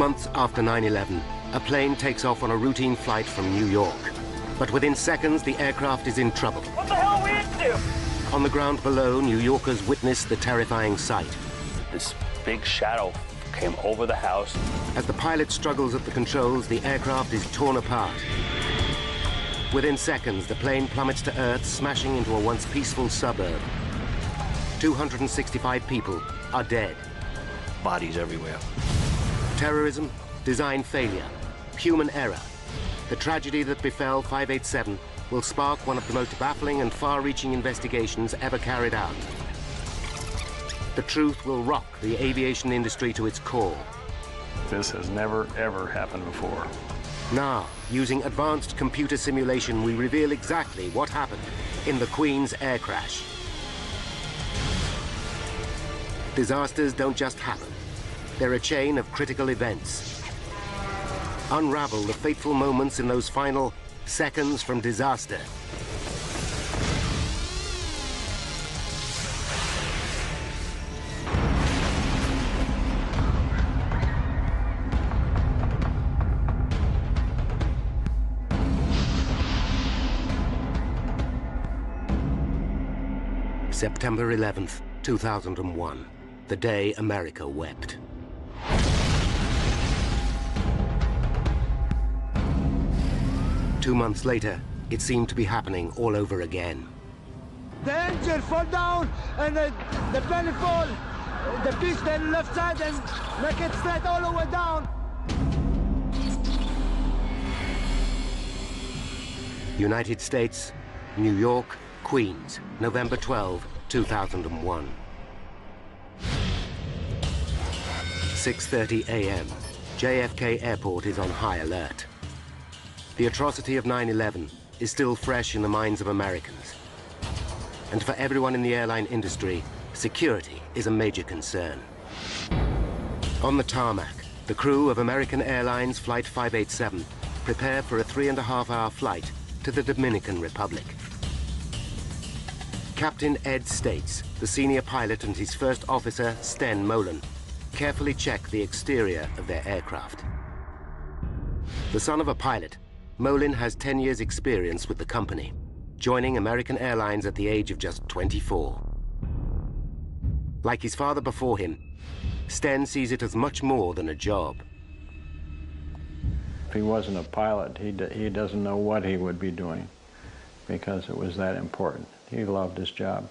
months after 9/11, a plane takes off on a routine flight from New York. But within seconds, the aircraft is in trouble. What the hell are we into? On the ground below, New Yorkers witness the terrifying sight. This big shadow came over the house. As the pilot struggles at the controls, the aircraft is torn apart. Within seconds, the plane plummets to Earth, smashing into a once peaceful suburb. 265 people are dead. Bodies everywhere. Terrorism, design failure, human error. The tragedy that befell 587 will spark one of the most baffling and far-reaching investigations ever carried out. The truth will rock the aviation industry to its core. This has never, ever happened before. Now, using advanced computer simulation, we reveal exactly what happened in the Queen's air crash. Disasters don't just happen. They're a chain of critical events. Unravel the fateful moments in those final seconds from disaster. September 11th, 2001, the day America wept. Two months later, it seemed to be happening all over again. The engine fall down and the belly fall, the piston left side and make it straight all the way down. United States, New York, Queens, November 12, 2001. 6:30 a.m. JFK Airport is on high alert. The atrocity of 9/11 is still fresh in the minds of Americans. And for everyone in the airline industry, security is a major concern. On the tarmac, the crew of American Airlines Flight 587 prepare for a 3.5-hour flight to the Dominican Republic. Captain Ed States, the senior pilot, and his first officer, Sten Molen, carefully check the exterior of their aircraft. The son of a pilot, Molen has 10 years' experience with the company, joining American Airlines at the age of just 24. Like his father before him, Sten sees it as much more than a job. If he wasn't a pilot, he doesn't know what he would be doing because it was that important. He loved his job.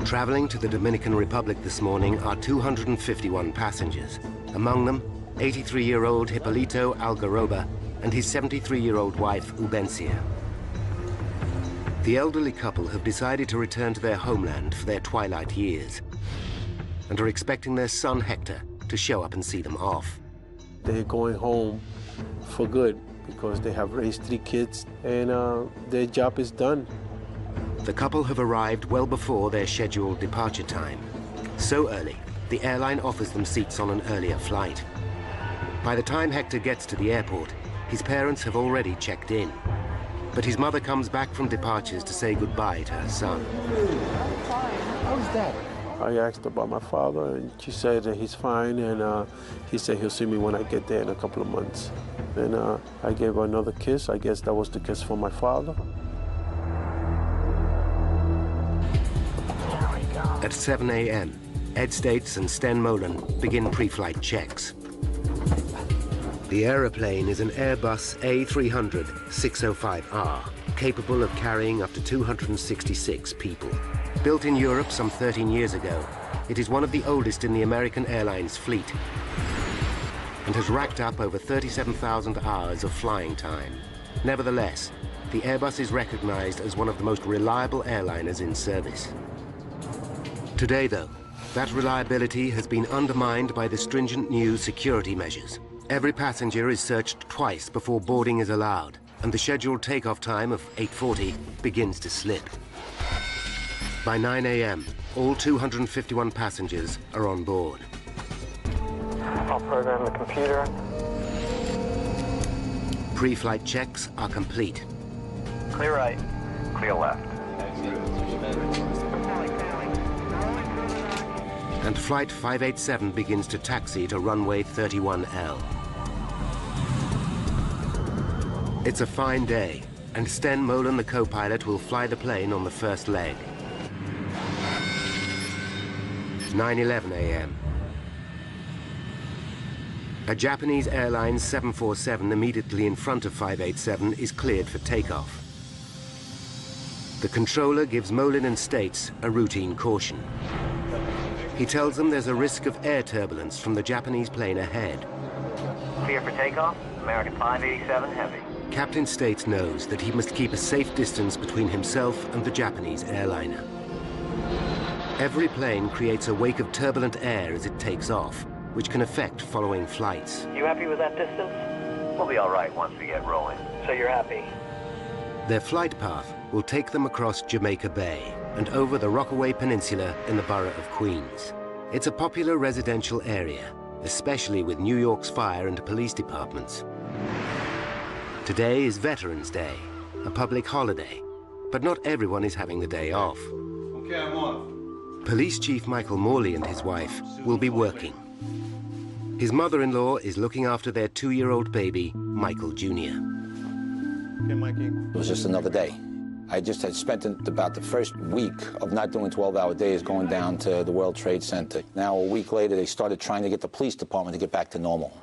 Traveling to the Dominican Republic this morning are 251 passengers. Among them, 83-year-old Hipólito Algaroba and his 73-year-old wife, Ubencia. The elderly couple have decided to return to their homeland for their twilight years and are expecting their son, Hector, to show up and see them off. They're going home for good because they have raised 3 kids and their job is done. The couple have arrived well before their scheduled departure time. So early, the airline offers them seats on an earlier flight. By the time Hector gets to the airport, his parents have already checked in. But his mother comes back from departures to say goodbye to her son. How's that? I asked about my father and she said that he's fine and he said he'll see me when I get there in a couple of months. And I gave her another kiss. I guess that was the kiss for my father. At 7 a.m., Ed States and Sten Molen begin pre-flight checks. The aeroplane is an Airbus A300-605R, capable of carrying up to 266 people. Built in Europe some 13 years ago, it is one of the oldest in the American Airlines fleet and has racked up over 37,000 hours of flying time. Nevertheless, the Airbus is recognized as one of the most reliable airliners in service. Today, though, that reliability has been undermined by the stringent new security measures. Every passenger is searched twice before boarding is allowed, and the scheduled takeoff time of 8:40 begins to slip. By 9 a.m., all 251 passengers are on board. I'll program the computer. Pre-flight checks are complete. Clear right. Clear left. and Flight 587 begins to taxi to runway 31L. It's a fine day, and Sten Molen, the co-pilot, will fly the plane on the first leg. 9:11 a.m. A Japanese Airlines 747 immediately in front of 587 is cleared for takeoff. The controller gives Molen and States a routine caution. He tells them there's a risk of air turbulence from the Japanese plane ahead. Clear for takeoff, American 587 Heavy. Captain States knows that he must keep a safe distance between himself and the Japanese airliner. Every plane creates a wake of turbulent air as it takes off, which can affect following flights. You happy with that distance? We'll be all right once we get rolling. So you're happy? Their flight path will take them across Jamaica Bay and over the Rockaway Peninsula in the borough of Queens. It's a popular residential area, especially with New York's fire and police departments. Today is Veterans Day, a public holiday, but not everyone is having the day off. Okay, I'm off. Police Chief Michael Morley and his wife will be working. His mother-in-law is looking after their 2-year-old baby, Michael Jr. Okay, Mikey. It was just another day. I just had spent about the first week of not doing 12-hour days going down to the World Trade Center. Now, a week later, they started trying to get the police department to get back to normal.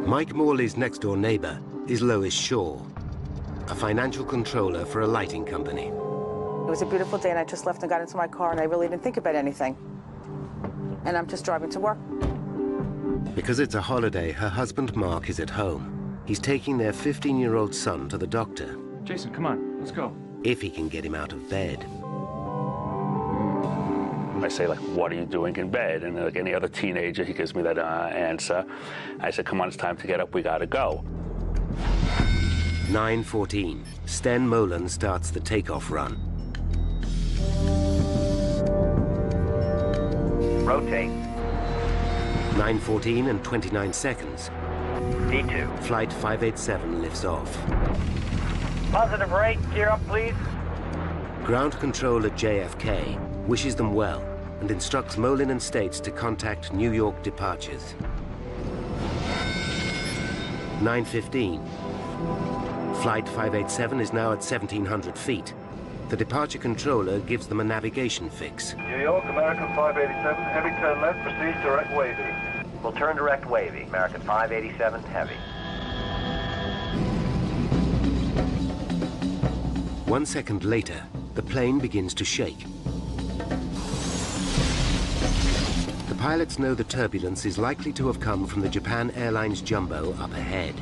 Mike Morley's next-door neighbor is Lois Shaw, a financial controller for a lighting company. It was a beautiful day, and I just left and got into my car, and I really didn't think about anything. And I'm just driving to work. Because it's a holiday, her husband Mark is at home. He's taking their 15-year-old son to the doctor. Jason, come on, let's go. If he can get him out of bed. I say, like, what are you doing in bed? And like any other teenager, he gives me that answer. I said, come on, it's time to get up, we gotta go. 9:14, Sten Molen starts the takeoff run. Rotate. 9:14 and 29 seconds. D2. Flight 587 lifts off. Positive rate, gear up, please. Ground control at JFK wishes them well and instructs Molen and States to contact New York departures. 9:15. Flight 587 is now at 1,700 feet. The departure controller gives them a navigation fix. New York, American 587, heavy turn left, proceed direct wavy. We'll turn direct wavy, American 587 Heavy. 1 second later, the plane begins to shake. The pilots know the turbulence is likely to have come from the Japan Airlines jumbo up ahead.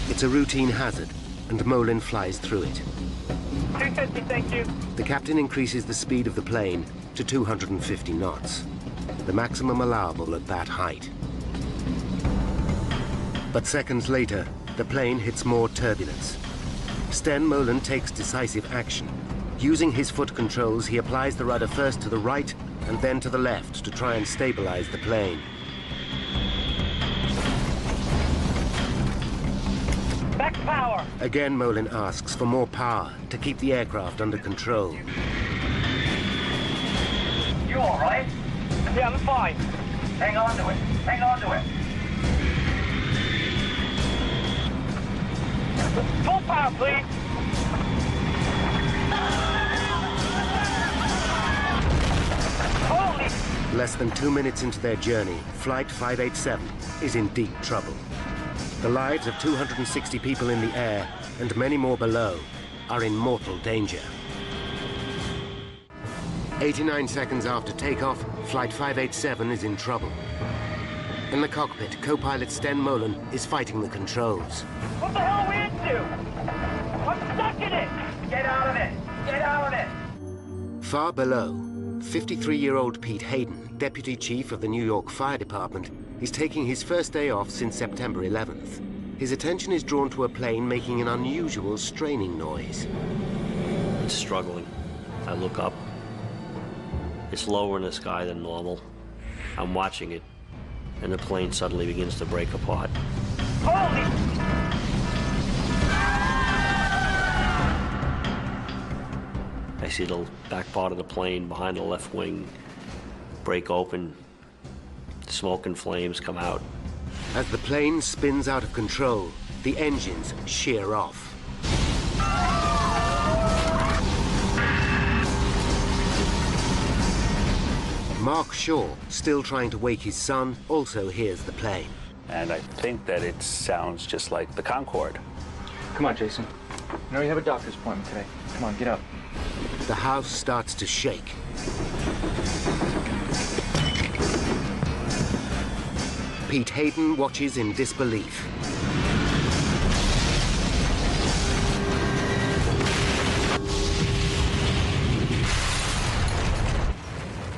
It's a routine hazard, and Molen flies through it. 250, thank you. The captain increases the speed of the plane to 250 knots, the maximum allowable at that height. But seconds later, the plane hits more turbulence. Sten Molen takes decisive action. Using his foot controls, he applies the rudder first to the right and then to the left to try and stabilize the plane. Back power. Again, Molen asks for more power to keep the aircraft under control. You all right? Yeah, I'm fine. Hang on to it. Hang on to it. Full power, please. Holy! Less than 2 minutes into their journey, Flight 587 is in deep trouble. The lives of 260 people in the air and many more below are in mortal danger. 89 seconds after takeoff, Flight 587 is in trouble. In the cockpit, co-pilot Sten Molen is fighting the controls. What the hell are we into? I'm stuck in it! Get out of it! Get out of it! Far below, 53-year-old Pete Hayden, Deputy Chief of the New York Fire Department, is taking his first day off since September 11th. His attention is drawn to a plane making an unusual straining noise. It's struggling. I look up. It's lower in the sky than normal. I'm watching it, and the plane suddenly begins to break apart. Holy! I see the back part of the plane behind the left wing break open, smoke and flames come out. As the plane spins out of control, the engines shear off. Mark Shaw, still trying to wake his son, also hears the plane. And I think that it sounds just like the Concorde. Come on, Jason. I know you have a doctor's appointment today. Come on, get up. The house starts to shake. Pete Hayden watches in disbelief.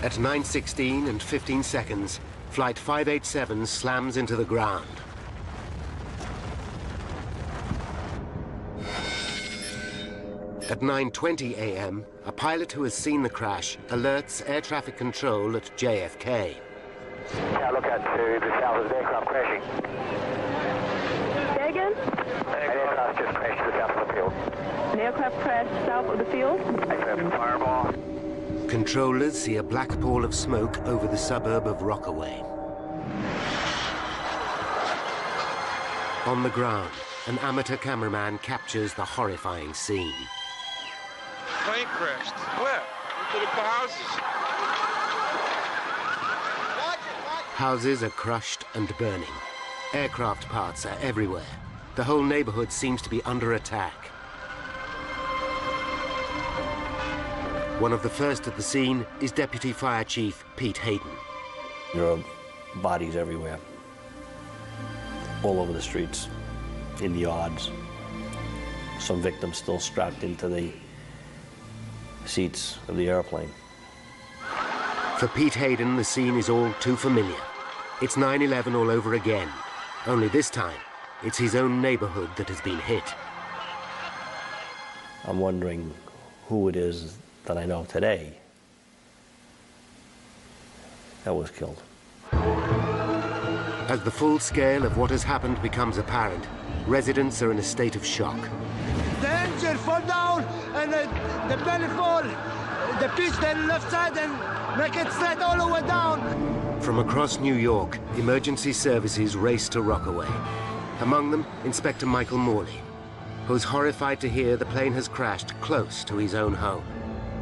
At 9:16 and 15 seconds, Flight 587 slams into the ground. At 9:20 a.m., a pilot who has seen the crash alerts air traffic control at JFK. Yeah, look out to the south of the aircraft crashing. Say again? An aircraft just crashed to the south of the field. An aircraft crashed south of the field? Aircraft fireball. Controllers see a black pall of smoke over the suburb of Rockaway. On the ground, an amateur cameraman captures the horrifying scene. Plane crashed. Where? Into the houses. Houses are crushed and burning. Aircraft parts are everywhere. The whole neighborhood seems to be under attack. One of the first at the scene is Deputy Fire Chief Pete Hayden. There are bodies everywhere, all over the streets, in the yards. Some victims still strapped into the seats of the airplane. For Pete Hayden, the scene is all too familiar. It's 9/11 all over again. Only this time, it's his own neighborhood that has been hit. I'm wondering who it is that I know today that was killed. As the full scale of what has happened becomes apparent, residents are in a state of shock. The engine fall down and the belly fall, the piston left side and make it straight all the way down. From across New York, emergency services race to Rockaway. Among them, Inspector Michael Morley, who's horrified to hear the plane has crashed close to his own home.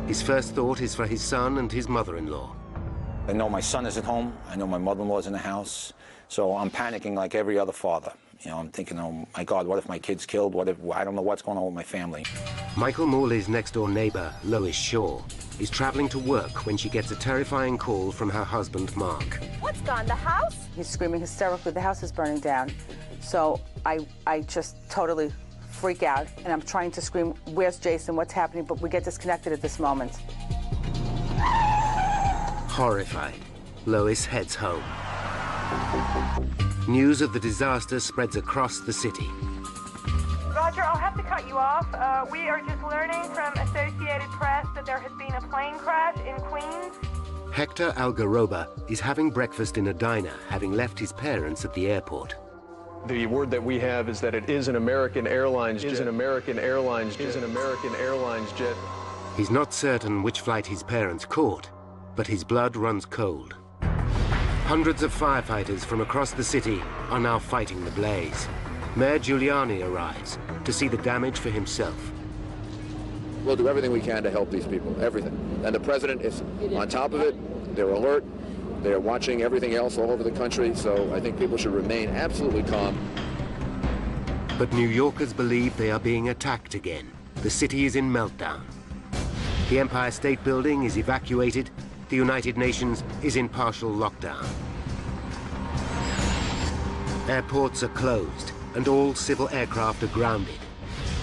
His first thought is for his son and his mother-in-law. I know my son is at home. I know my mother-in-law is in the house. So I'm panicking like every other father. You know, I'm thinking, oh my God, what if my kid's killed? What if, I don't know what's going on with my family. Michael Morley's next-door neighbor, Lois Shaw, is traveling to work when she gets a terrifying call from her husband, Mark. What's gone, the house? He's screaming hysterically, the house is burning down. So I just totally freak out, and I'm trying to scream, where's Jason, what's happening? But we get disconnected at this moment. Horrified, Lois heads home. News of the disaster spreads across the city. Roger, I'll have to cut you off. We are just learning from Associated Press that there has been a plane crash in Queens. Hector Algaroba is having breakfast in a diner, having left his parents at the airport. The word that we have is that it is an American Airlines jet. He's not certain which flight his parents caught, but his blood runs cold. Hundreds of firefighters from across the city are now fighting the blaze. Mayor Giuliani arrives to see the damage for himself. We'll do everything we can to help these people, everything. And the president is on top of it. They're alert. They're watching everything else all over the country, so I think people should remain absolutely calm. But New Yorkers believe they are being attacked again. The city is in meltdown. The Empire State Building is evacuated. The United Nations is in partial lockdown. Airports are closed, and all civil aircraft are grounded.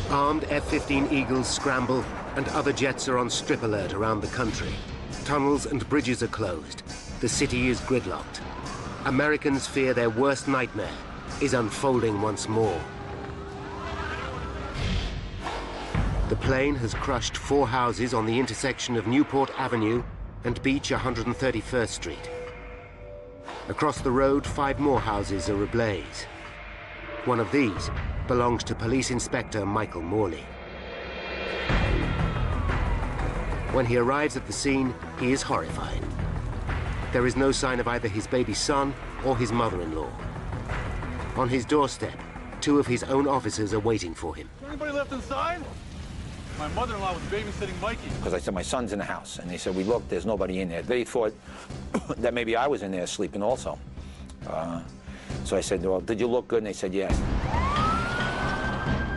Armed F-15 Eagles scramble, and other jets are on strip alert around the country. Tunnels and bridges are closed. The city is gridlocked. Americans fear their worst nightmare is unfolding once more. The plane has crushed 4 houses on the intersection of Newport Avenue and Beach 131st Street. Across the road, 5 more houses are ablaze. One of these belongs to Police Inspector Michael Morley. When he arrives at the scene, he is horrified. There is no sign of either his baby son or his mother-in-law. On his doorstep, 2 of his own officers are waiting for him. Is anybody left inside? My mother-in-law was babysitting Mikey. Because I said, my son's in the house. And they said, we looked, there's nobody in there. They thought that maybe I was in there sleeping also. So I said, well, did you look good? And they said, yes.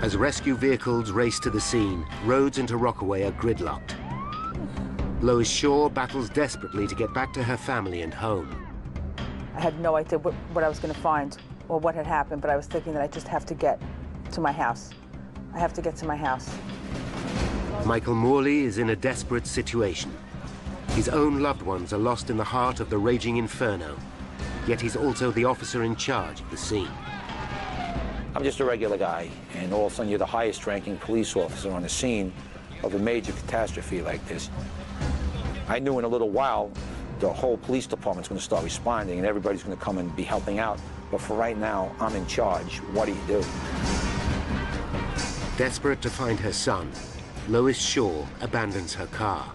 As rescue vehicles race to the scene, roads into Rockaway are gridlocked. Lois Shaw battles desperately to get back to her family and home. I had no idea what I was going to find or what had happened, but I was thinking that I just have to get to my house. I have to get to my house. Michael Morley is in a desperate situation. His own loved ones are lost in the heart of the raging inferno, yet he's also the officer in charge of the scene. I'm just a regular guy, and all of a sudden you're the highest-ranking police officer on the scene of a major catastrophe like this. I knew in a little while the whole police department's going to start responding and everybody's going to come and be helping out. But for right now, I'm in charge. What do you do? Desperate to find her son, Lois Shaw abandons her car.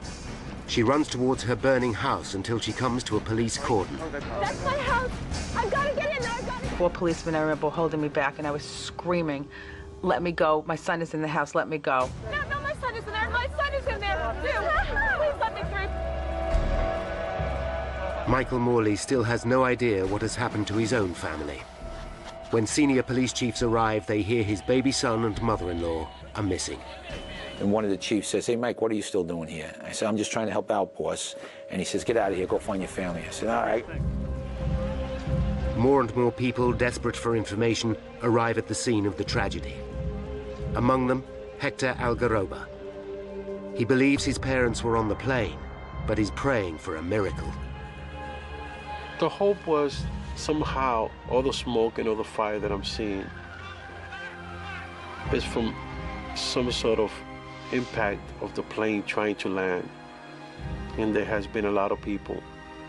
She runs towards her burning house until she comes to a police cordon. That's my house. I've got to get in there. I've got to... 4 policemen, I remember, holding me back, and I was screaming, let me go. My son is in the house. Let me go. No, my son is in there. My son is in there, too. Please let me through. Michael Morley still has no idea what has happened to his own family. When senior police chiefs arrive, they hear his baby son and mother-in-law are missing. And one of the chiefs says, hey, Mike, what are you still doing here? I said, I'm just trying to help out, boss. And he says, get out of here, go find your family. I said, all right. More and more people, desperate for information, arrive at the scene of the tragedy. Among them, Hector Algaroba. He believes his parents were on the plane, but is praying for a miracle. The hope was somehow all the smoke and all the fire that I'm seeing is from some sort of impact of the plane trying to land. And there has been a lot of people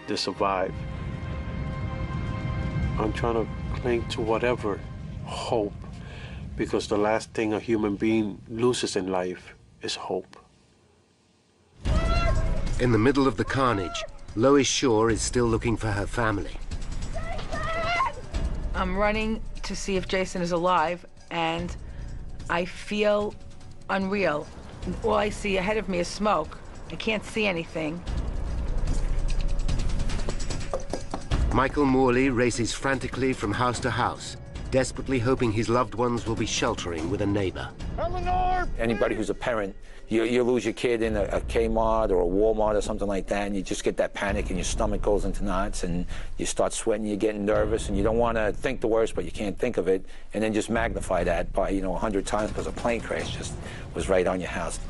that survive. I'm trying to cling to whatever hope, because the last thing a human being loses in life is hope. In the middle of the carnage, Lois Shaw is still looking for her family. I'm running to see if Jason is alive, and I feel unreal. All I see ahead of me is smoke. I can't see anything. Michael Morley races frantically from house to house, desperately hoping his loved ones will be sheltering with a neighbor. Eleanor! Anybody who's a parent, you lose your kid in a Kmart or a Walmart or something like that, and you just get that panic and your stomach goes into knots and you start sweating, you're getting nervous, and you don't want to think the worst, but you can't think of it, and then just magnify that by, 100 times because a plane crash just was right on your house.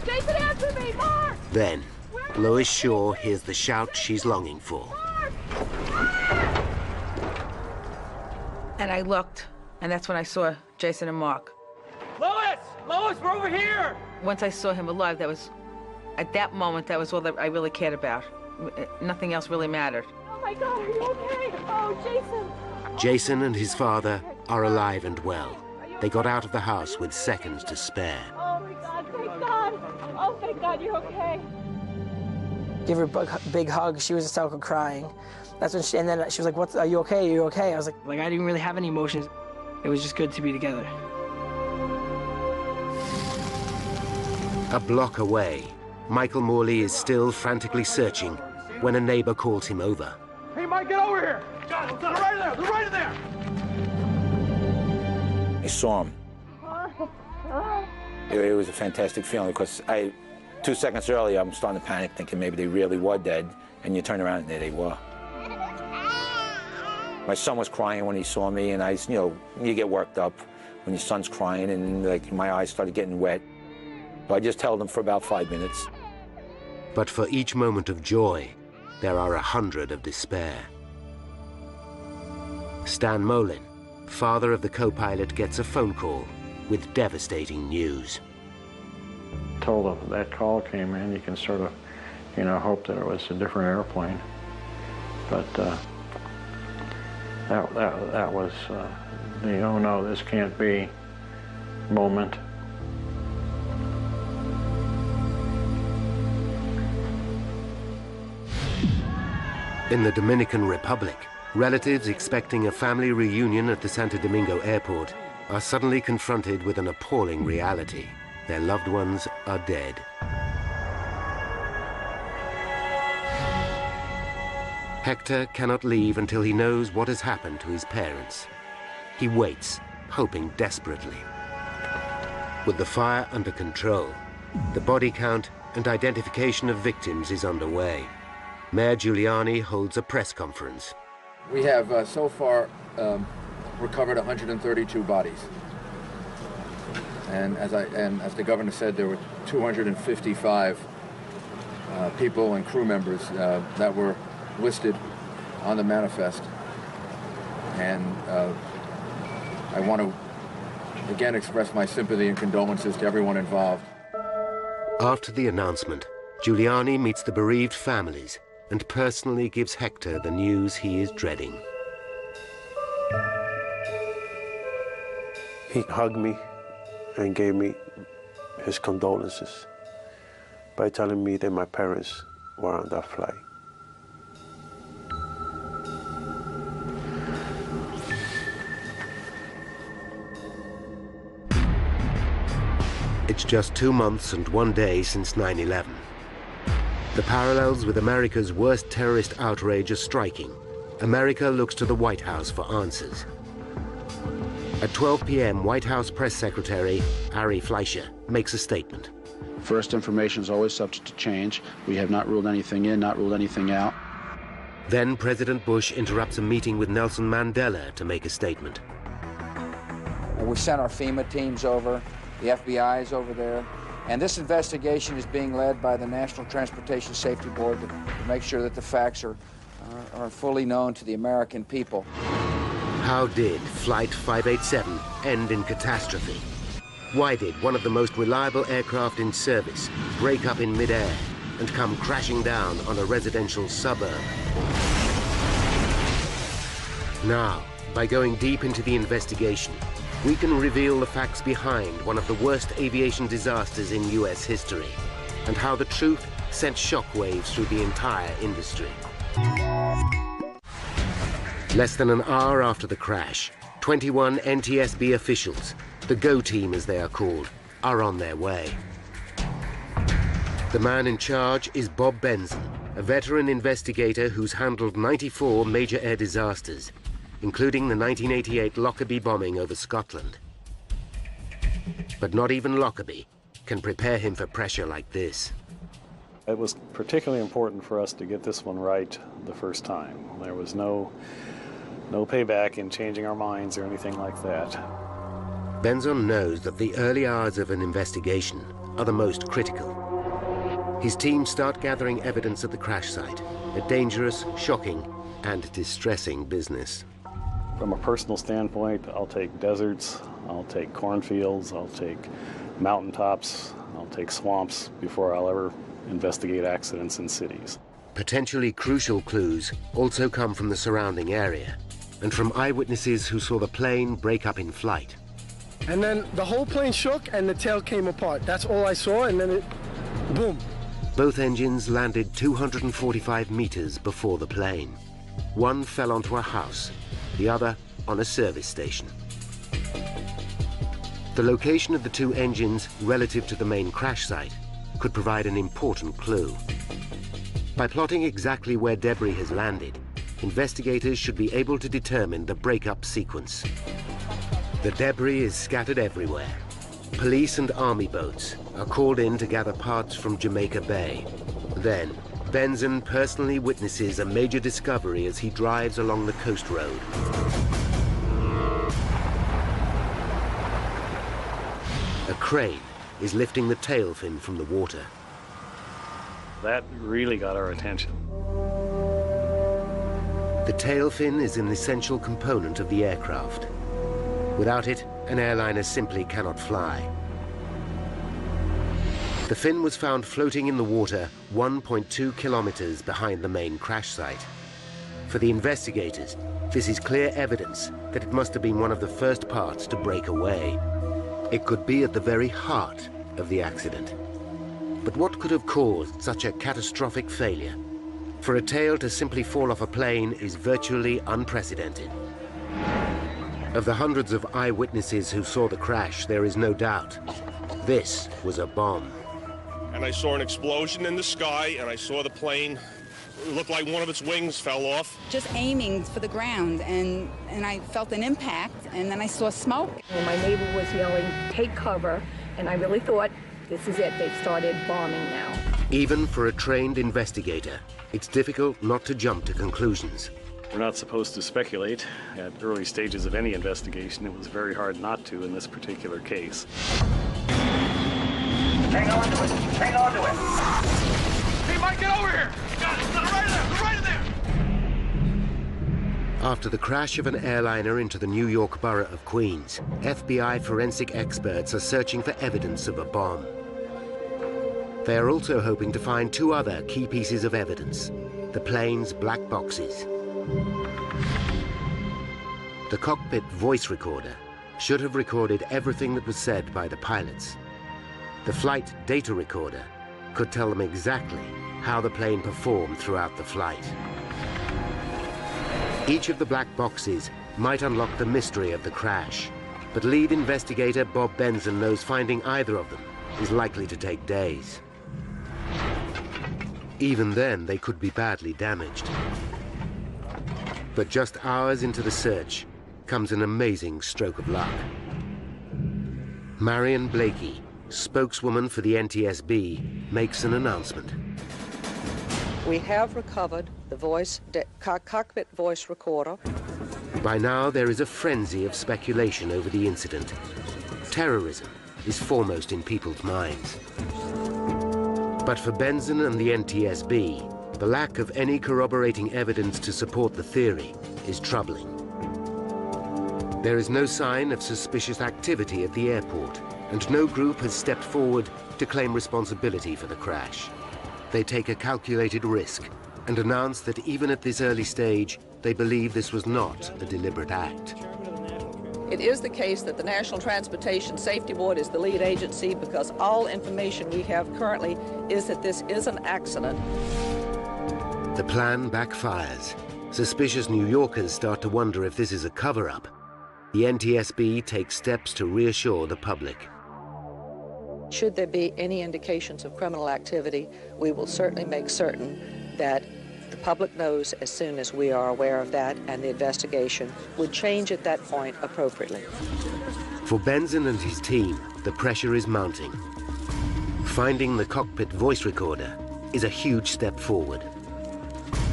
Jason, answer me, Mark! Then, Lois Shaw hears the shout she's longing for. And I looked, and that's when I saw Jason and Mark. Lois! Lois, we're over here! Once I saw him alive, at that moment, that was all that I really cared about. Nothing else really mattered. Oh my God, are you okay? Oh, Jason. Jason and his father are alive and well. They got out of the house with seconds to spare. Oh my God, thank God. Oh, thank God, you're okay. Give her a big hug. She was hysterical crying. That's when and then she was like, "What? Are you okay? Are you okay?" I was like, I didn't really have any emotions. It was just good to be together. A block away, Michael Morley is still frantically searching when a neighbor calls him over. Hey, Mike, get over here! They're right there! They're right there! I saw him. It was a fantastic feeling because 2 seconds earlier, I'm starting to panic, thinking maybe they really were dead, and you turn around and there they were. My son was crying when he saw me, and you get worked up when your son's crying, and my eyes started getting wet. So I just held him for about 5 minutes. But for each moment of joy, there are 100 of despair. Stan Molin, father of the co-pilot, gets a phone call with devastating news. Until that call came in, you can sort of, hope that it was a different airplane. But that was the oh no, this can't be moment. In the Dominican Republic, relatives expecting a family reunion at the Santo Domingo airport are suddenly confronted with an appalling reality. Their loved ones are dead. Hector cannot leave until he knows what has happened to his parents. He waits, hoping desperately. With the fire under control, the body count and identification of victims is underway. Mayor Giuliani holds a press conference. We have so far recovered 132 bodies. And as the governor said, there were 255 people and crew members that were listed on the manifest. And I want to again express my sympathy and condolences to everyone involved. After the announcement, Giuliani meets the bereaved families and personally gives Hector the news he is dreading. He hugged me and gave me his condolences by telling me that my parents were on that flight. It's just 2 months and 1 day since 9/11. The parallels with America's worst terrorist outrage are striking. America looks to the White House for answers. At 12 p.m., White House Press Secretary Ari Fleischer makes a statement. First information is always subject to change. We have not ruled anything in, not ruled anything out. Then President Bush interrupts a meeting with Nelson Mandela to make a statement. We sent our FEMA teams over. The FBI is over there. And this investigation is being led by the National Transportation Safety Board to make sure that the facts are fully known to the American people. How did Flight 587 end in catastrophe? Why did one of the most reliable aircraft in service break up in midair and come crashing down on a residential suburb? Now, by going deep into the investigation, we can reveal the facts behind one of the worst aviation disasters in US history, and how the truth sent shockwaves through the entire industry. Less than an hour after the crash, 21 NTSB officials, the GO team as they are called, are on their way. The man in charge is Bob Benson, a veteran investigator who's handled 94 major air disasters, including the 1988 Lockerbie bombing over Scotland. But not even Lockerbie can prepare him for pressure like this. It was particularly important for us to get this one right the first time. There was no payback in changing our minds or anything like that. Benson knows that the early hours of an investigation are the most critical. His team start gathering evidence at the crash site, a dangerous, shocking, and distressing business. From a personal standpoint, I'll take deserts, I'll take cornfields, I'll take mountaintops, I'll take swamps before I'll ever investigate accidents in cities. Potentially crucial clues also come from the surrounding area and from eyewitnesses who saw the plane break up in flight. And then the whole plane shook and the tail came apart. That's all I saw, and then it, boom. Both engines landed 245 meters before the plane. One fell onto a house, the other on a service station. The location of the two engines relative to the main crash site could provide an important clue. By plotting exactly where debris has landed, investigators should be able to determine the breakup sequence. The debris is scattered everywhere. Police and army boats are called in to gather parts from Jamaica Bay. Then, Benson personally witnesses a major discovery as he drives along the coast road. A crane is lifting the tail fin from the water. That really got our attention. The tail fin is an essential component of the aircraft. Without it, an airliner simply cannot fly. The fin was found floating in the water 1.2 kilometers behind the main crash site. For the investigators, this is clear evidence that it must have been one of the first parts to break away. It could be at the very heart of the accident. But what could have caused such a catastrophic failure? For a tail to simply fall off a plane is virtually unprecedented. Of the hundreds of eyewitnesses who saw the crash, there is no doubt this was a bomb. And I saw an explosion in the sky, and I saw the plane. It looked like one of its wings fell off. Just aiming for the ground, and I felt an impact, and then I saw smoke. Well, my neighbor was yelling, "Take cover," and I really thought, this is it, they've started bombing now. Even for a trained investigator, it's difficult not to jump to conclusions. We're not supposed to speculate at early stages of any investigation. It was very hard not to in this particular case. Hang on to it. Hang on to it. Hey, Mike, get over here! Got it. Right in there. Right in there. After the crash of an airliner into the New York borough of Queens, FBI forensic experts are searching for evidence of a bomb. They are also hoping to find two other key pieces of evidence: the plane's black boxes. The cockpit voice recorder should have recorded everything that was said by the pilots. The flight data recorder could tell them exactly how the plane performed throughout the flight. Each of the black boxes might unlock the mystery of the crash, but lead investigator Bob Benson knows finding either of them is likely to take days. Even then, they could be badly damaged. But just hours into the search comes an amazing stroke of luck. Marion Blakey, spokeswoman for the NTSB, makes an announcement. We have recovered the cockpit voice recorder. By now, there is a frenzy of speculation over the incident. Terrorism is foremost in people's minds. But for Benson and the NTSB, the lack of any corroborating evidence to support the theory is troubling. There is no sign of suspicious activity at the airport, and no group has stepped forward to claim responsibility for the crash. They take a calculated risk and announce that even at this early stage, they believe this was not a deliberate act. It is the case that the National Transportation Safety Board is the lead agency because all information we have currently is that this is an accident. The plan backfires. Suspicious New Yorkers start to wonder if this is a cover-up. The NTSB takes steps to reassure the public. Should there be any indications of criminal activity, we will certainly make certain that the public knows as soon as we are aware of that, and the investigation would change at that point appropriately. For Benson and his team, the pressure is mounting. Finding the cockpit voice recorder is a huge step forward.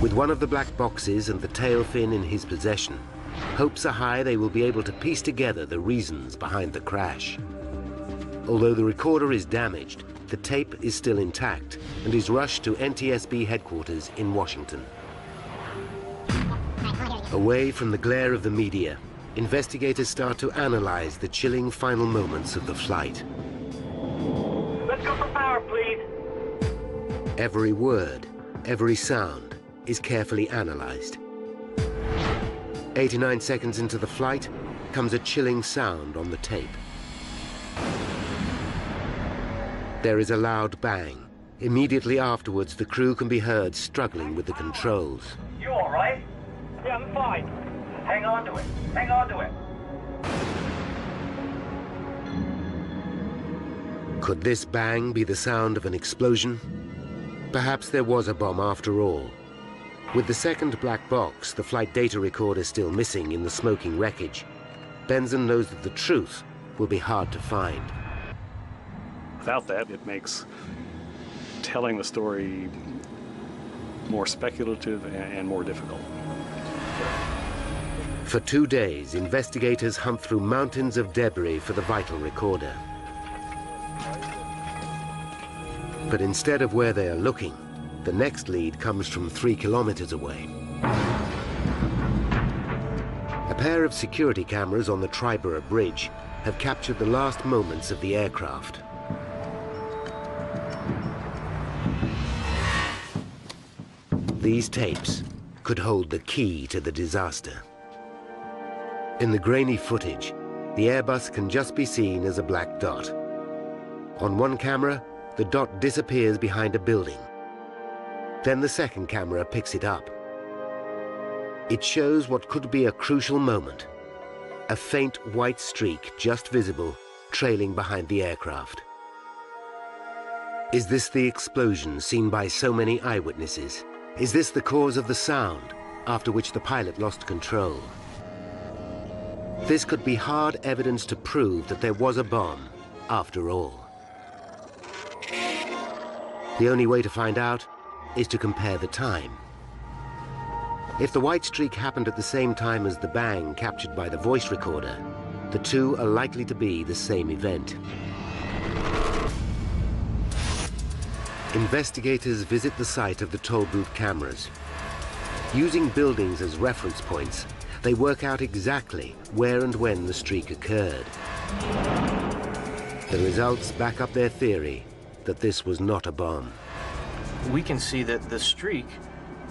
With one of the black boxes and the tail fin in his possession, hopes are high they will be able to piece together the reasons behind the crash. Although the recorder is damaged, the tape is still intact and is rushed to NTSB headquarters in Washington. Away from the glare of the media, investigators start to analyze the chilling final moments of the flight. Let's go for power, please. Every word, every sound is carefully analyzed. 89 seconds into the flight comes a chilling sound on the tape. There is a loud bang. Immediately afterwards, the crew can be heard struggling with the controls. You all right? Yeah, I'm fine. Hang on to it. Hang on to it. Could this bang be the sound of an explosion? Perhaps there was a bomb after all. With the second black box, the flight data recorder still missing in the smoking wreckage, Benson knows that the truth will be hard to find. Without that, it makes telling the story more speculative and more difficult. For 2 days, investigators hunt through mountains of debris for the vital recorder. But instead of where they are looking, the next lead comes from 3 kilometers away. A pair of security cameras on the Triborough Bridge have captured the last moments of the aircraft. These tapes could hold the key to the disaster. In the grainy footage, the Airbus can just be seen as a black dot. On one camera, the dot disappears behind a building. Then the second camera picks it up. It shows what could be a crucial moment. A faint white streak just visible, trailing behind the aircraft. Is this the explosion seen by so many eyewitnesses? Is this the cause of the sound, after which the pilot lost control? This could be hard evidence to prove that there was a bomb, after all. The only way to find out is to compare the time. If the white streak happened at the same time as the bang captured by the voice recorder, the two are likely to be the same event. Investigators visit the site of the toll booth cameras. Using buildings as reference points, they work out exactly where and when the streak occurred. The results back up their theory that this was not a bomb. We can see that the streak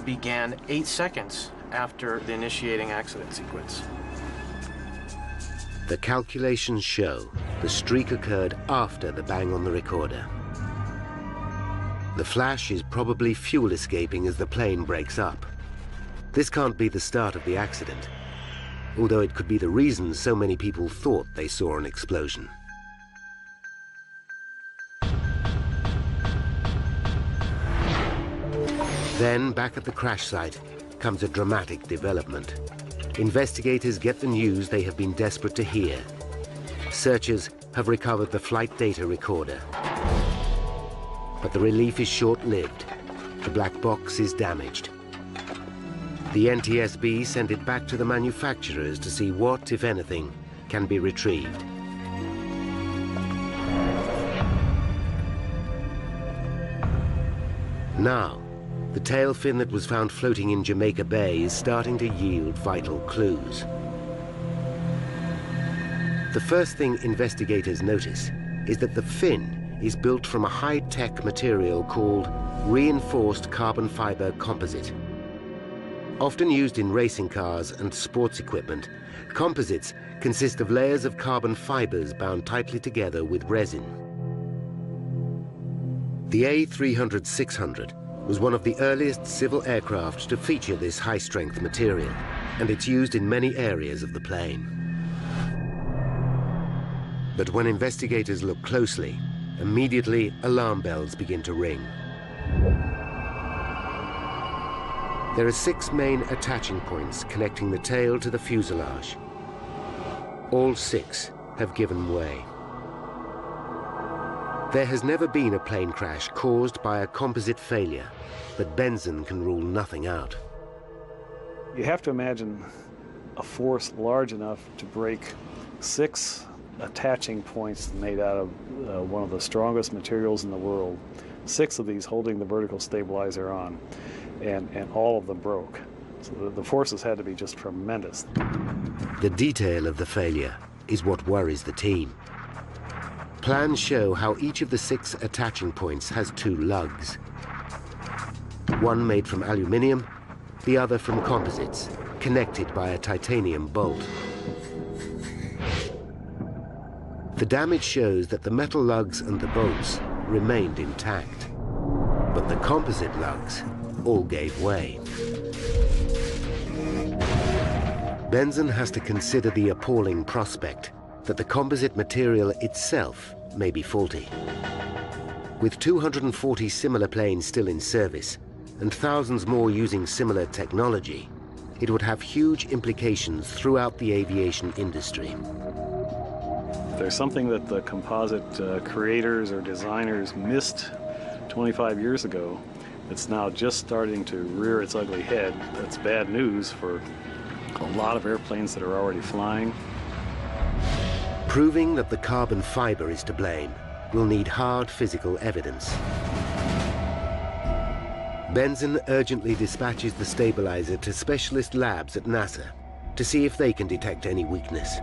began 8 seconds after the initiating accident sequence. The calculations show the streak occurred after the bang on the recorder. The flash is probably fuel escaping as the plane breaks up. This can't be the start of the accident, although it could be the reason so many people thought they saw an explosion. Then, back at the crash site, comes a dramatic development. Investigators get the news they have been desperate to hear. Searchers have recovered the flight data recorder. But the relief is short-lived. The black box is damaged. The NTSB send it back to the manufacturers to see what, if anything, can be retrieved. Now, the tail fin that was found floating in Jamaica Bay is starting to yield vital clues. The first thing investigators notice is that the fin is built from a high-tech material called reinforced carbon fiber composite. Often used in racing cars and sports equipment, composites consist of layers of carbon fibers bound tightly together with resin. The A300-600 was one of the earliest civil aircraft to feature this high-strength material, and it's used in many areas of the plane. But when investigators look closely, immediately alarm bells begin to ring. There are 6 main attaching points connecting the tail to the fuselage. All 6 have given way. There has never been a plane crash caused by a composite failure, but Benson can rule nothing out. You have to imagine a force large enough to break 6 attaching points made out of one of the strongest materials in the world. 6 of these holding the vertical stabilizer on, and all of them broke. So the forces had to be just tremendous. The detail of the failure is what worries the team. Plans show how each of the 6 attaching points has 2 lugs. One made from aluminium, the other from composites, connected by a titanium bolt. The damage shows that the metal lugs and the bolts remained intact, but the composite lugs all gave way. Benson has to consider the appalling prospect that the composite material itself may be faulty. With 240 similar planes still in service and thousands more using similar technology, it would have huge implications throughout the aviation industry. If there's something that the composite creators or designers missed 25 years ago, it's now just starting to rear its ugly head. That's bad news for a lot of airplanes that are already flying. Proving that the carbon fiber is to blame will need hard physical evidence. Benson urgently dispatches the stabilizer to specialist labs at NASA to see if they can detect any weakness.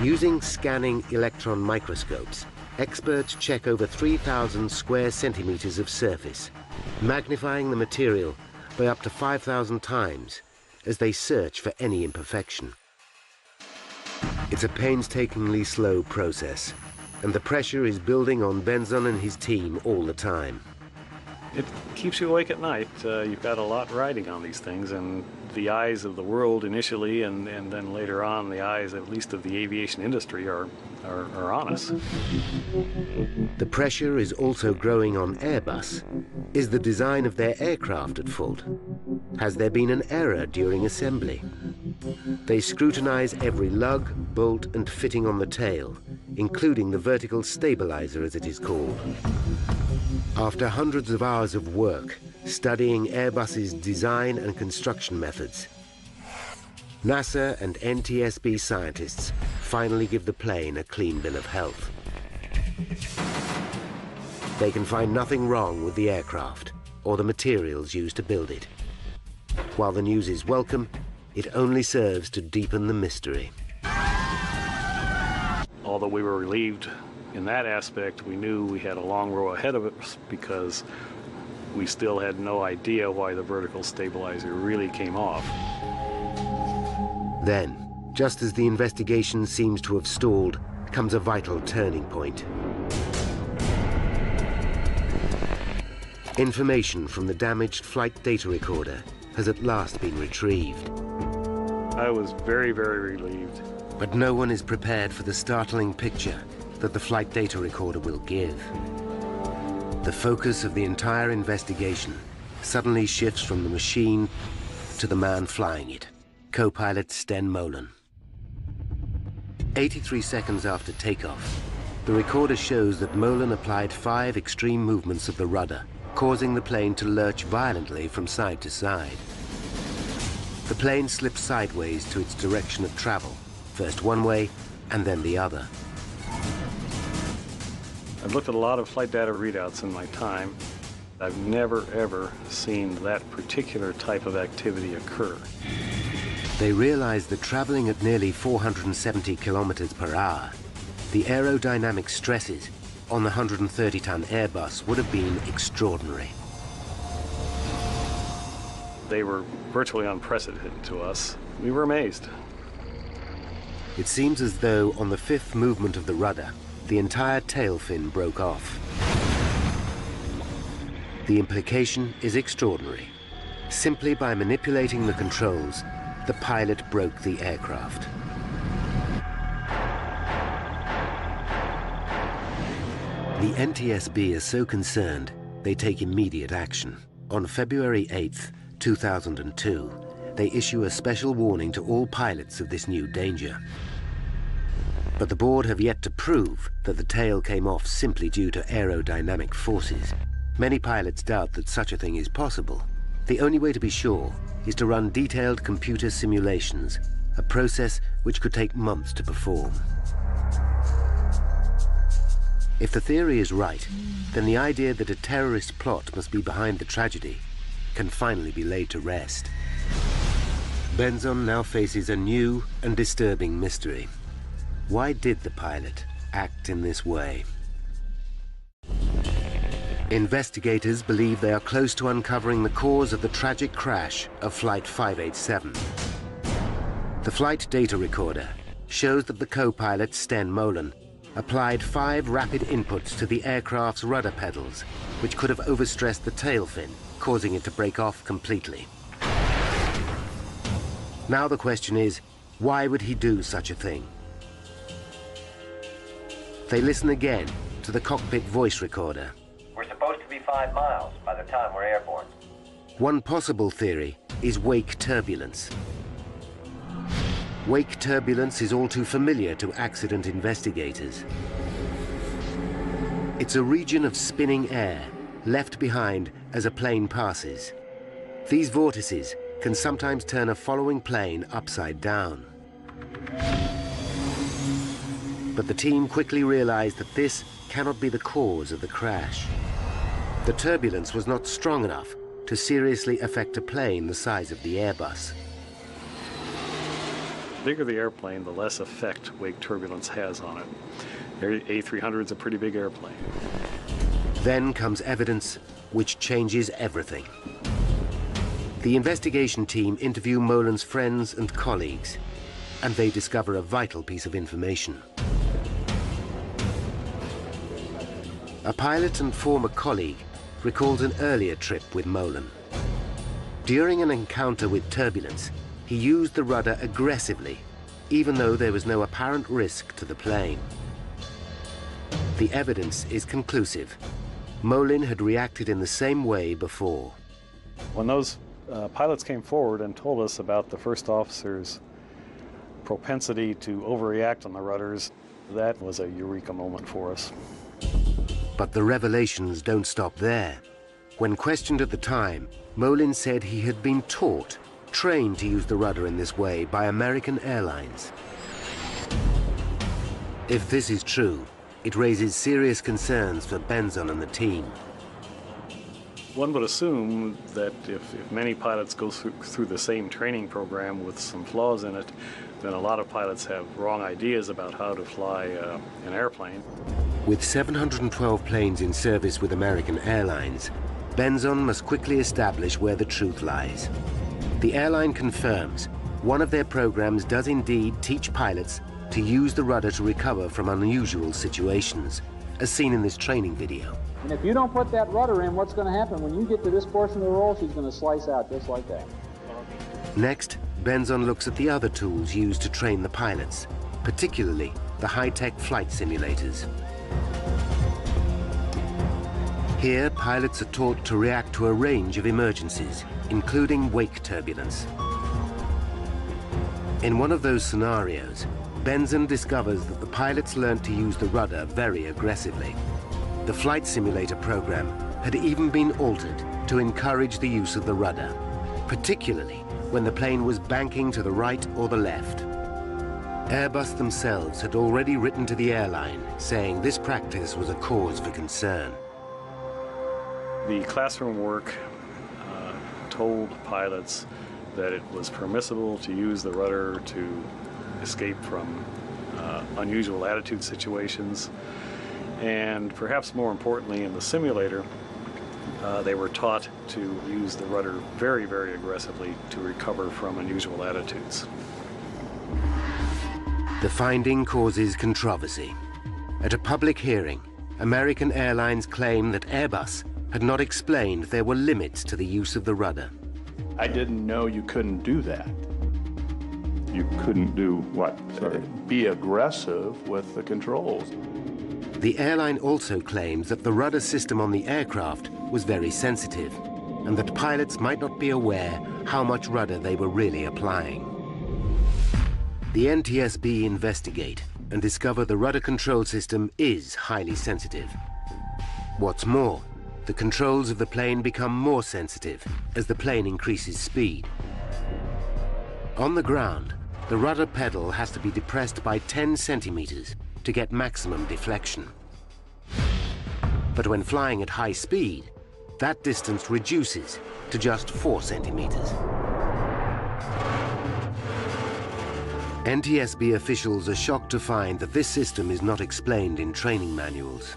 Using scanning electron microscopes, experts check over 3,000 square centimeters of surface, magnifying the material by up to 5,000 times as they search for any imperfection. It's a painstakingly slow process, and the pressure is building on Benzon and his team all the time. It keeps you awake at night. You've got a lot riding on these things, and the eyes of the world initially, and then later on, the eyes at least of the aviation industry are on us. The pressure is also growing on Airbus. Is the design of their aircraft at fault? Has there been an error during assembly? They scrutinize every lug, bolt, and fitting on the tail, including the vertical stabilizer, as it is called. After hundreds of hours of work studying Airbus's design and construction methods, NASA and NTSB scientists finally give the plane a clean bill of health. They can find nothing wrong with the aircraft or the materials used to build it. While the news is welcome, it only serves to deepen the mystery. Although we were relieved in that aspect, we knew we had a long row ahead of us because we still had no idea why the vertical stabilizer really came off. Then, just as the investigation seems to have stalled, comes a vital turning point. Information from the damaged flight data recorder has at last been retrieved. I was very, very relieved. But no one is prepared for the startling picture that the flight data recorder will give. The focus of the entire investigation suddenly shifts from the machine to the man flying it, co-pilot Sten Molen. 83 seconds after takeoff, the recorder shows that Molen applied 5 extreme movements of the rudder, causing the plane to lurch violently from side to side. The plane slips sideways to its direction of travel, first one way and then the other. I've looked at a lot of flight data readouts in my time. I've never, ever seen that particular type of activity occur. They realize that traveling at nearly 470 kilometers per hour, the aerodynamic stresses on the 130-ton Airbus would have been extraordinary. They were virtually unprecedented to us. We were amazed. It seems as though on the 5th movement of the rudder, the entire tail fin broke off. The implication is extraordinary. Simply by manipulating the controls, the pilot broke the aircraft. The NTSB is so concerned, they take immediate action. On February 8th, 2002, they issue a special warning to all pilots of this new danger. But the board have yet to prove that the tail came off simply due to aerodynamic forces. Many pilots doubt that such a thing is possible. The only way to be sure is to run detailed computer simulations, a process which could take months to perform. If the theory is right, then the idea that a terrorist plot must be behind the tragedy can finally be laid to rest. Benzon now faces a new and disturbing mystery. Why did the pilot act in this way? Investigators believe they are close to uncovering the cause of the tragic crash of Flight 587. The flight data recorder shows that the co-pilot, Sten Molen, applied 5 rapid inputs to the aircraft's rudder pedals, which could have overstressed the tail fin, causing it to break off completely. Now the question is, why would he do such a thing? They listen again to the cockpit voice recorder. We're supposed to be 5 miles by the time we're airborne. One possible theory is wake turbulence. Wake turbulence is all too familiar to accident investigators. It's a region of spinning air left behind as a plane passes. These vortices can sometimes turn a following plane upside down. But the team quickly realized that this cannot be the cause of the crash. The turbulence was not strong enough to seriously affect a plane the size of the Airbus. The bigger the airplane, the less effect wake turbulence has on it. A300 is a pretty big airplane. Then comes evidence which changes everything. The investigation team interview Molen's friends and colleagues, and they discover a vital piece of information. A pilot and former colleague recalls an earlier trip with Molen. During an encounter with turbulence, he used the rudder aggressively, even though there was no apparent risk to the plane. The evidence is conclusive. Molen had reacted in the same way before. When those pilots came forward and told us about the first officer's propensity to overreact on the rudders, that was a eureka moment for us. But the revelations don't stop there. When questioned at the time, Molen said he had been trained to use the rudder in this way by American Airlines. If this is true, it raises serious concerns for Benzon and the team. One would assume that if many pilots go through the same training program with some flaws in it, then a lot of pilots have wrong ideas about how to fly an airplane. With 712 planes in service with American Airlines, Benzon must quickly establish where the truth lies. The airline confirms one of their programs does indeed teach pilots to use the rudder to recover from unusual situations, as seen in this training video. And if you don't put that rudder in, what's going to happen? When you get to this portion of the roll, she's going to slice out just like that. Next, Benzon looks at the other tools used to train the pilots, particularly the high-tech flight simulators. Here, pilots are taught to react to a range of emergencies, including wake turbulence. In one of those scenarios, Benzon discovers that the pilots learned to use the rudder very aggressively. The flight simulator program had even been altered to encourage the use of the rudder, particularly when the plane was banking to the right or the left. Airbus themselves had already written to the airline saying this practice was a cause for concern. The classroom work told pilots that it was permissible to use the rudder to escape from unusual attitude situations. And perhaps more importantly, in the simulator, they were taught to use the rudder very, very aggressively to recover from unusual attitudes. The finding causes controversy. At a public hearing, American Airlines claimed that Airbus had not explained there were limits to the use of the rudder. I didn't know you couldn't do that. You couldn't do what? Be aggressive with the controls. The airline also claims that the rudder system on the aircraft was very sensitive, and that pilots might not be aware how much rudder they were really applying. The NTSB investigate and discover the rudder control system is highly sensitive. What's more, the controls of the plane become more sensitive as the plane increases speed. On the ground, the rudder pedal has to be depressed by 10 centimeters to get maximum deflection. But when flying at high speed, that distance reduces to just 4 centimeters. NTSB officials are shocked to find that this system is not explained in training manuals.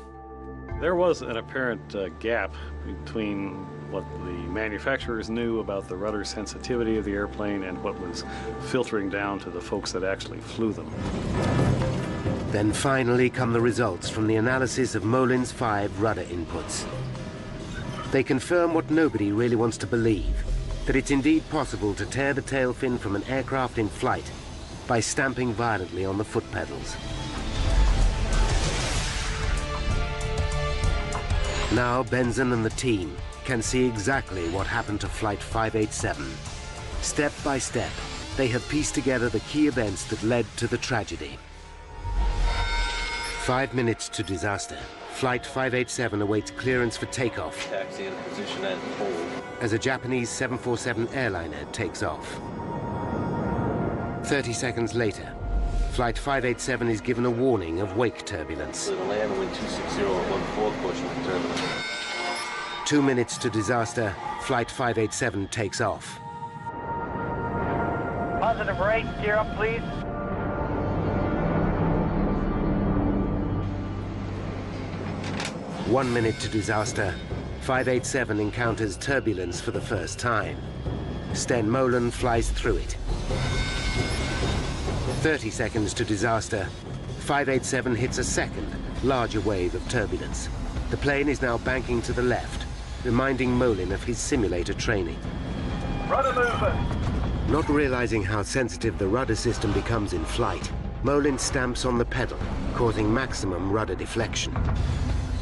There was an apparent gap between what the manufacturers knew about the rudder sensitivity of the airplane and what was filtering down to the folks that actually flew them. Then finally come the results from the analysis of Molen's 5 rudder inputs. They confirm what nobody really wants to believe, that it's indeed possible to tear the tail fin from an aircraft in flight by stamping violently on the foot pedals. Now Benzon and the team can see exactly what happened to Flight 587. Step by step, they have pieced together the key events that led to the tragedy. 5 minutes to disaster. Flight 587 awaits clearance for takeoff. Taxi in position and hold. As a Japanese 747 airliner takes off. 30 seconds later, Flight 587 is given a warning of wake turbulence. The land wind 260 at 1/4 portion of turbulence. 2 minutes to disaster, Flight 587 takes off. Positive rate, gear up, please. One minute to disaster, 587 encounters turbulence for the first time. Sten Molen flies through it. 30 seconds to disaster, 587 hits a second, larger wave of turbulence. The plane is now banking to the left, reminding Molin of his simulator training. Rudder movement. Not realizing how sensitive the rudder system becomes in flight, Molin stamps on the pedal, causing maximum rudder deflection.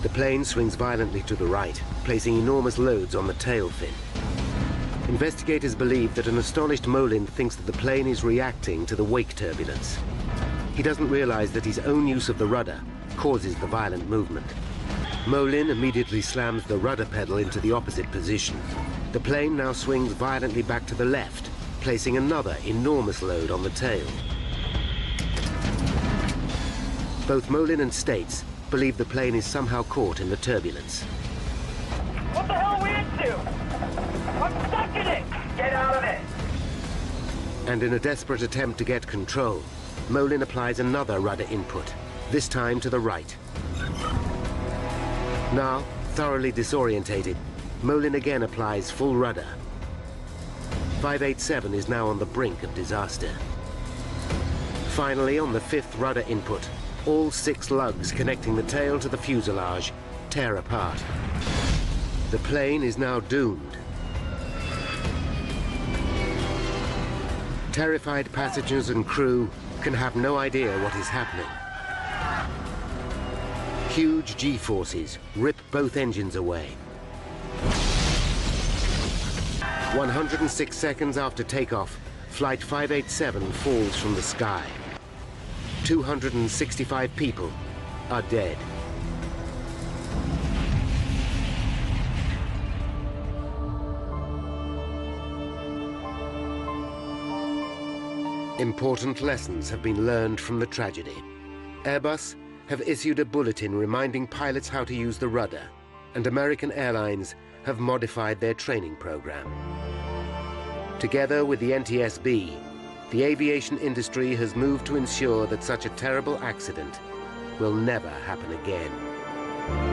The plane swings violently to the right, placing enormous loads on the tail fin. Investigators believe that an astonished Molin thinks that the plane is reacting to the wake turbulence. He doesn't realize that his own use of the rudder causes the violent movement. Molin immediately slams the rudder pedal into the opposite position. The plane now swings violently back to the left, placing another enormous load on the tail. Both Molin and States believe the plane is somehow caught in the turbulence. What the hell are we into? I'm stuck in it! Get out of it! And in a desperate attempt to get control, Molin applies another rudder input, this time to the right. Now, thoroughly disorientated, Molin again applies full rudder. 587 is now on the brink of disaster. Finally, on the fifth rudder input, all 6 lugs connecting the tail to the fuselage tear apart. The plane is now doomed. Terrified passengers and crew can have no idea what is happening. Huge G-forces rip both engines away. 106 seconds after takeoff, Flight 587 falls from the sky. 265 people are dead. Important lessons have been learned from the tragedy. Airbus have issued a bulletin reminding pilots how to use the rudder, and American Airlines have modified their training program. Together with the NTSB, the aviation industry has moved to ensure that such a terrible accident will never happen again.